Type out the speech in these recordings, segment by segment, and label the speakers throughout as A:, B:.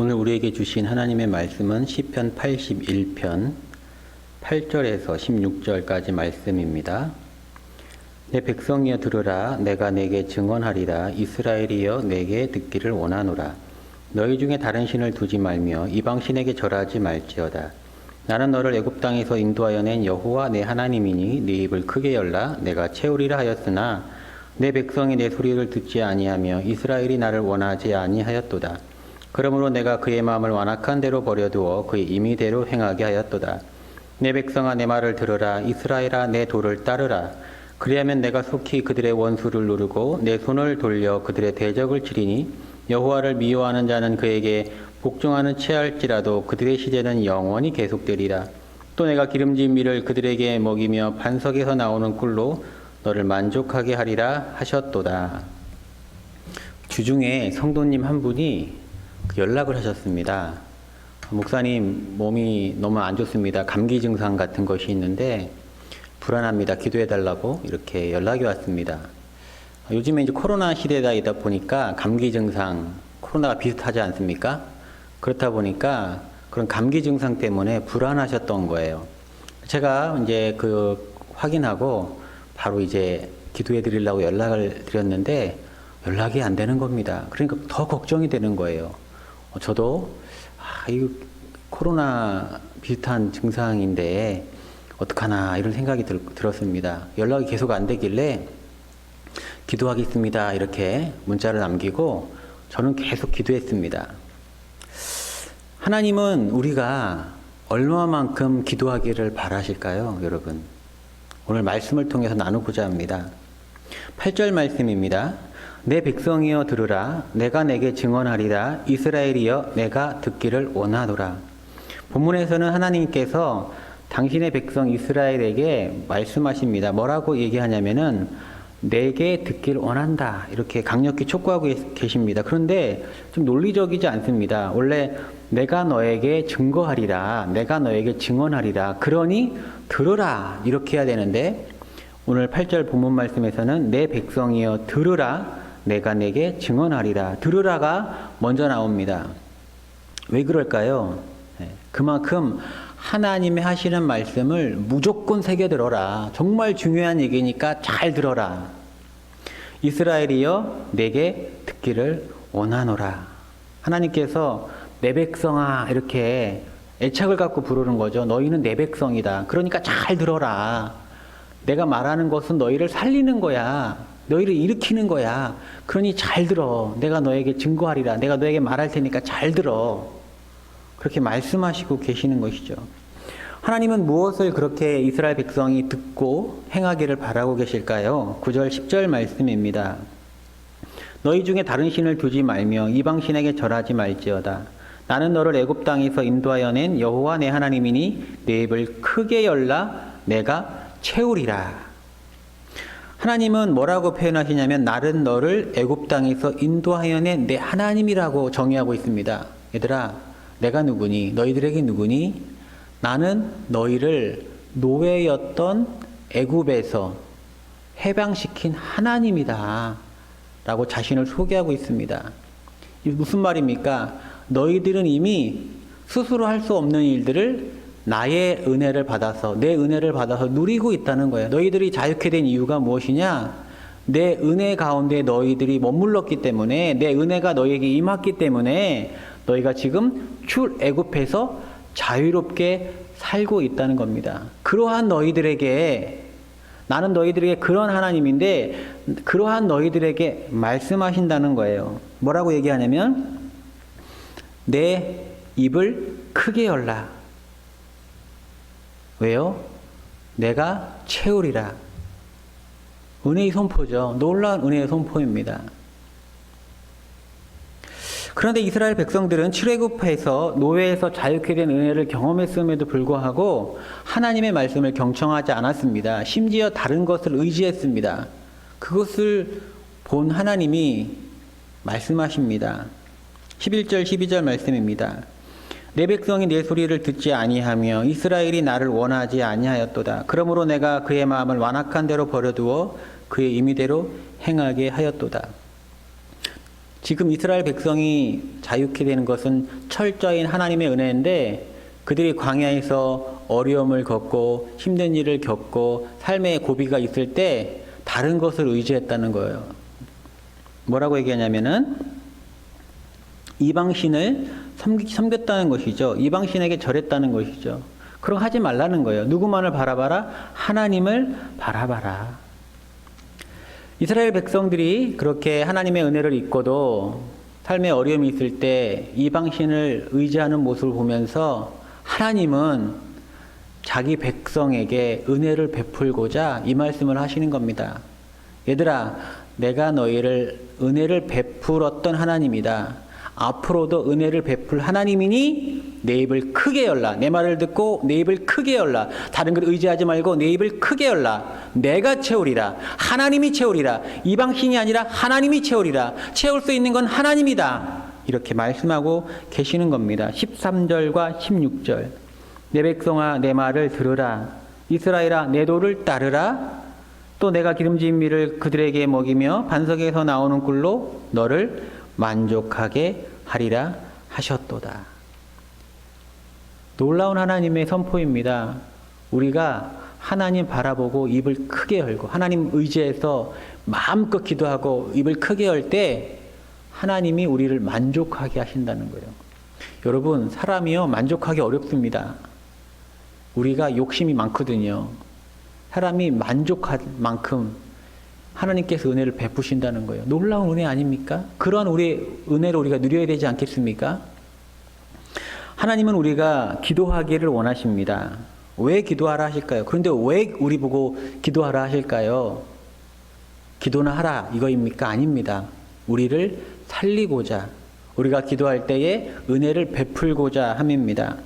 A: 오늘 우리에게 주신 하나님의 말씀은 시편 81편 8절에서 16절까지 말씀입니다. 내 백성이여 들으라. 내가 내게 증언하리라. 이스라엘이여 내게 듣기를 원하노라. 너희 중에 다른 신을 두지 말며 이방 신에게 절하지 말지어다. 나는 너를 애굽 땅에서 인도하여 낸 여호와 내 하나님이니 네 입을 크게 열라. 내가 채우리라 하였으나 내 백성이 내 소리를 듣지 아니하며 이스라엘이 나를 원하지 아니하였도다. 그러므로 내가 그의 마음을 완악한 대로 버려두어 그의 임의대로 행하게 하였도다. 내 백성아 내 말을 들으라. 이스라엘아 내 도를 따르라. 그리하면 내가 속히 그들의 원수를 누르고 내 손을 돌려 그들의 대적을 치리니 여호와를 미워하는 자는 그에게 복종하는 체할지라도 그들의 시제는 영원히 계속되리라. 또 내가 기름진 밀을 그들에게 먹이며 반석에서 나오는 꿀로 너를 만족하게 하리라 하셨도다. 주중에 성도님 한 분이 연락을 하셨습니다. 목사님 몸이 너무 안 좋습니다. 감기 증상 같은 것이 있는데 불안합니다. 기도해 달라고 이렇게 연락이 왔습니다. 요즘에 이제 코로나 시대이다 보니까 감기 증상, 코로나가 비슷하지 않습니까? 그렇다 보니까 그런 감기 증상 때문에 불안하셨던 거예요. 제가 이제 확인하고 바로 이제 기도해 드리려고 연락을 드렸는데 연락이 안 되는 겁니다. 그러니까 더 걱정이 되는 거예요. 저도 이거 코로나 비슷한 증상인데 어떡하나 이런 생각이 들었습니다. 연락이 계속 안 되길래 기도하겠습니다 이렇게 문자를 남기고 저는 계속 기도했습니다. 하나님은 우리가 얼마만큼 기도하기를 바라실까요, 여러분? 오늘 말씀을 통해서 나누고자 합니다. 8절 말씀입니다. 내 백성이여 들으라. 내가 내게 증언하리라. 이스라엘이여 내가 듣기를 원하노라. 본문에서는 하나님께서 당신의 백성 이스라엘에게 말씀하십니다. 뭐라고 얘기하냐면은 내게 듣기를 원한다. 이렇게 강력히 촉구하고 계십니다. 그런데 좀 논리적이지 않습니다. 원래 내가 너에게 증거하리라. 내가 너에게 증언하리라. 그러니 들으라. 이렇게 해야 되는데 오늘 8절 본문 말씀에서는 내 백성이여 들으라. 내가 내게 증언하리라. 들으라가 먼저 나옵니다. 왜 그럴까요? 그만큼 하나님이 하시는 말씀을 무조건 새겨들어라. 정말 중요한 얘기니까 잘 들어라. 이스라엘이여 내게 듣기를 원하노라. 하나님께서 내 백성아 이렇게 애착을 갖고 부르는 거죠. 너희는 내 백성이다. 그러니까 잘 들어라. 내가 말하는 것은 너희를 살리는 거야. 너희를 일으키는 거야. 그러니 잘 들어. 내가 너에게 증거하리라. 내가 너에게 말할 테니까 잘 들어. 그렇게 말씀하시고 계시는 것이죠. 하나님은 무엇을 그렇게 이스라엘 백성이 듣고 행하기를 바라고 계실까요? 9절 10절 말씀입니다. 너희 중에 다른 신을 두지 말며 이방 신에게 절하지 말지어다. 나는 너를 애굽 땅에서 인도하여 낸 여호와 내 하나님이니 내 입을 크게 열라. 내가 채우리라. 하나님은 뭐라고 표현하시냐면 나는 너를 애굽 땅에서 인도하여 낸 내 하나님이라고 정의하고 있습니다. 얘들아, 내가 누구니? 너희들에게 누구니? 나는 너희를 노예였던 애굽에서 해방시킨 하나님이다. 라고 자신을 소개하고 있습니다. 이게 무슨 말입니까? 너희들은 이미 스스로 할 수 없는 일들을 나의 은혜를 받아서, 내 은혜를 받아서 누리고 있다는 거예요. 너희들이 자유케 된 이유가 무엇이냐? 내 은혜 가운데 너희들이 머물렀기 때문에, 내 은혜가 너희에게 임했기 때문에 너희가 지금 출애굽해서 자유롭게 살고 있다는 겁니다. 그러한 너희들에게, 나는 너희들에게 그런 하나님인데 그러한 너희들에게 말씀하신다는 거예요. 뭐라고 얘기하냐면 내 입을 크게 열라. 왜요? 내가 채우리라. 은혜의 선포죠. 놀라운 은혜의 선포입니다. 그런데 이스라엘 백성들은 출애굽해서 노예에서 자유케 된 은혜를 경험했음에도 불구하고 하나님의 말씀을 경청하지 않았습니다. 심지어 다른 것을 의지했습니다. 그것을 본 하나님이 말씀하십니다. 11절 12절 말씀입니다. 내 백성이 내 소리를 듣지 아니하며 이스라엘이 나를 원하지 아니하였도다. 그러므로 내가 그의 마음을 완악한 대로 버려두어 그의 임의대로 행하게 하였도다. 지금 이스라엘 백성이 자유케 되는 것은 철저인 하나님의 은혜인데 그들이 광야에서 어려움을 겪고 힘든 일을 겪고 삶의 고비가 있을 때 다른 것을 의지했다는 거예요. 뭐라고 얘기하냐면은 이방신을 섬겼다는 것이죠. 이방신에게 절했다는 것이죠. 그런 거 하지 말라는 거예요. 누구만을 바라봐라? 하나님을 바라봐라. 이스라엘 백성들이 그렇게 하나님의 은혜를 잊고도 삶에 어려움이 있을 때 이방신을 의지하는 모습을 보면서 하나님은 자기 백성에게 은혜를 베풀고자 이 말씀을 하시는 겁니다. 얘들아, 내가 너희를 은혜를 베풀었던 하나님이다. 앞으로도 은혜를 베풀 하나님이니 내 입을 크게 열라. 내 말을 듣고 내 입을 크게 열라. 다른 걸 의지하지 말고 내 입을 크게 열라. 내가 채우리라. 하나님이 채우리라. 이방신이 아니라 하나님이 채우리라. 채울 수 있는 건 하나님이다. 이렇게 말씀하고 계시는 겁니다. 13절과 16절. 내 백성아 내 말을 들으라. 이스라엘아 내 도를 따르라. 또 내가 기름진 밀을 그들에게 먹이며 반석에서 나오는 꿀로 너를 만족하게 하리라 하셨도다. 놀라운 하나님의 선포입니다. 우리가 하나님 바라보고 입을 크게 열고 하나님 의지해서 마음껏 기도하고 입을 크게 열 때 하나님이 우리를 만족하게 하신다는 거예요. 여러분, 사람이요 만족하기 어렵습니다. 우리가 욕심이 많거든요. 사람이 만족할 만큼 하나님께서 은혜를 베푸신다는 거예요. 놀라운 은혜 아닙니까? 그러한 우리의 은혜를 우리가 누려야 되지 않겠습니까? 하나님은 우리가 기도하기를 원하십니다. 왜 기도하라 하실까요? 그런데 왜 우리 보고 기도하라 하실까요? 기도나 하라 이거입니까? 아닙니다. 우리를 살리고자, 우리가 기도할 때에 은혜를 베풀고자 함입니다.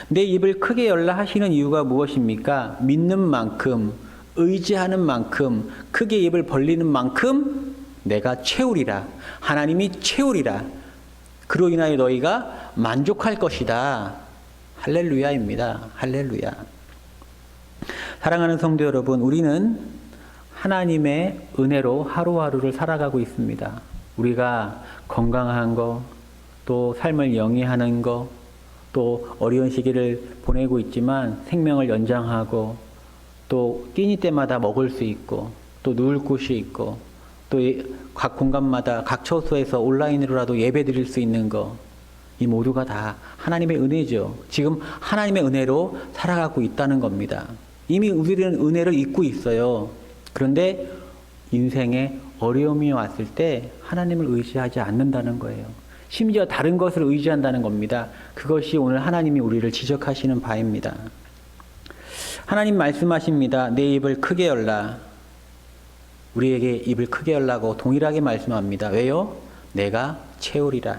A: 내 입을 크게 열라 하시는 이유가 무엇입니까? 믿는 만큼, 의지하는 만큼, 크게 입을 벌리는 만큼 내가 채우리라. 하나님이 채우리라. 그로 인하여 너희가 만족할 것이다. 할렐루야입니다. 할렐루야. 사랑하는 성도 여러분, 우리는 하나님의 은혜로 하루하루를 살아가고 있습니다. 우리가 건강한 거, 또 삶을 영위하는 거, 또 어려운 시기를 보내고 있지만 생명을 연장하고 또 끼니 때마다 먹을 수 있고 또 누울 곳이 있고 또 각 공간마다 각 처소에서 온라인으로라도 예배 드릴 수 있는 거, 이 모두가 다 하나님의 은혜죠. 지금 하나님의 은혜로 살아가고 있다는 겁니다. 이미 우리는 은혜를 잊고 있어요. 그런데 인생에 어려움이 왔을 때 하나님을 의지하지 않는다는 거예요. 심지어 다른 것을 의지한다는 겁니다. 그것이 오늘 하나님이 우리를 지적하시는 바입니다. 하나님 말씀하십니다. 내 입을 크게 열라. 우리에게 입을 크게 열라고 동일하게 말씀합니다. 왜요? 내가 채우리라.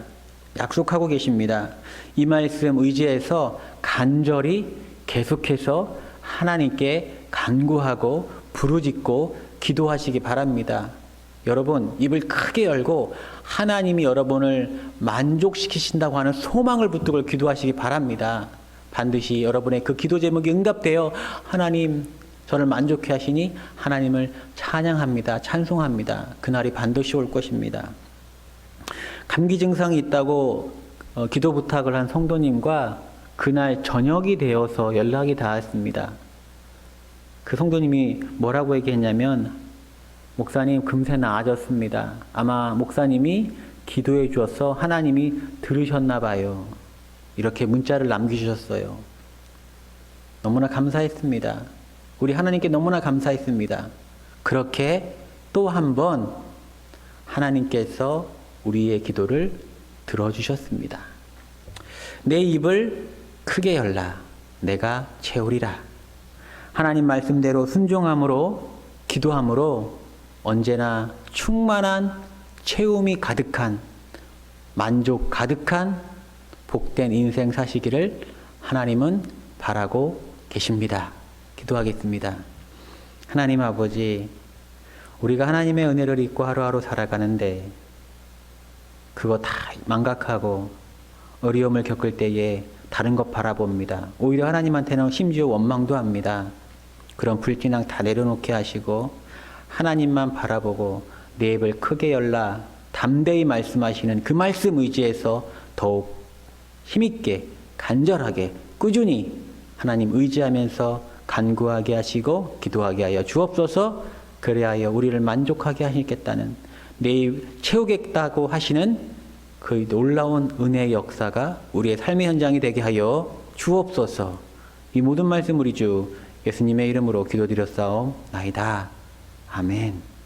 A: 약속하고 계십니다. 이 말씀 의지해서 간절히 계속해서 하나님께 간구하고 부르짖고 기도하시기 바랍니다. 여러분, 입을 크게 열고 하나님이 여러분을 만족시키신다고 하는 소망을 붙들고 기도하시기 바랍니다. 반드시 여러분의 그 기도 제목이 응답되어 하나님 저를 만족해 하시니 하나님을 찬양합니다. 찬송합니다. 그날이 반드시 올 것입니다. 감기 증상이 있다고 기도 부탁을 한 성도님과 그날 저녁이 되어서 연락이 닿았습니다. 그 성도님이 뭐라고 얘기했냐면, 목사님 금세 나아졌습니다. 아마 목사님이 기도해 주어서 하나님이 들으셨나 봐요. 이렇게 문자를 남기셨어요. 너무나 감사했습니다. 우리 하나님께 너무나 감사했습니다. 그렇게 또 한 번 하나님께서 우리의 기도를 들어주셨습니다. 내 입을 크게 열라. 내가 채우리라. 하나님 말씀대로 순종함으로 기도함으로 언제나 충만한 채움이 가득한, 만족 가득한 복된 인생 사시기를 하나님은 바라고 계십니다. 기도하겠습니다. 하나님 아버지, 우리가 하나님의 은혜를 잊고 하루하루 살아가는데 그거 다 망각하고 어려움을 겪을 때에 다른 것 바라봅니다. 오히려 하나님한테는 심지어 원망도 합니다. 그런 불신앙 다 내려놓게 하시고 하나님만 바라보고 내 입을 크게 열라 담대히 말씀하시는 그 말씀 의지해서 더욱 힘있게 간절하게 꾸준히 하나님 의지하면서 간구하게 하시고 기도하게 하여 주옵소서. 그래하여 우리를 만족하게 하시겠다는, 내일 채우겠다고 하시는 그 놀라운 은혜의 역사가 우리의 삶의 현장이 되게 하여 주옵소서. 이 모든 말씀 우리 주 예수님의 이름으로 기도드렸사옵나이다. 아멘.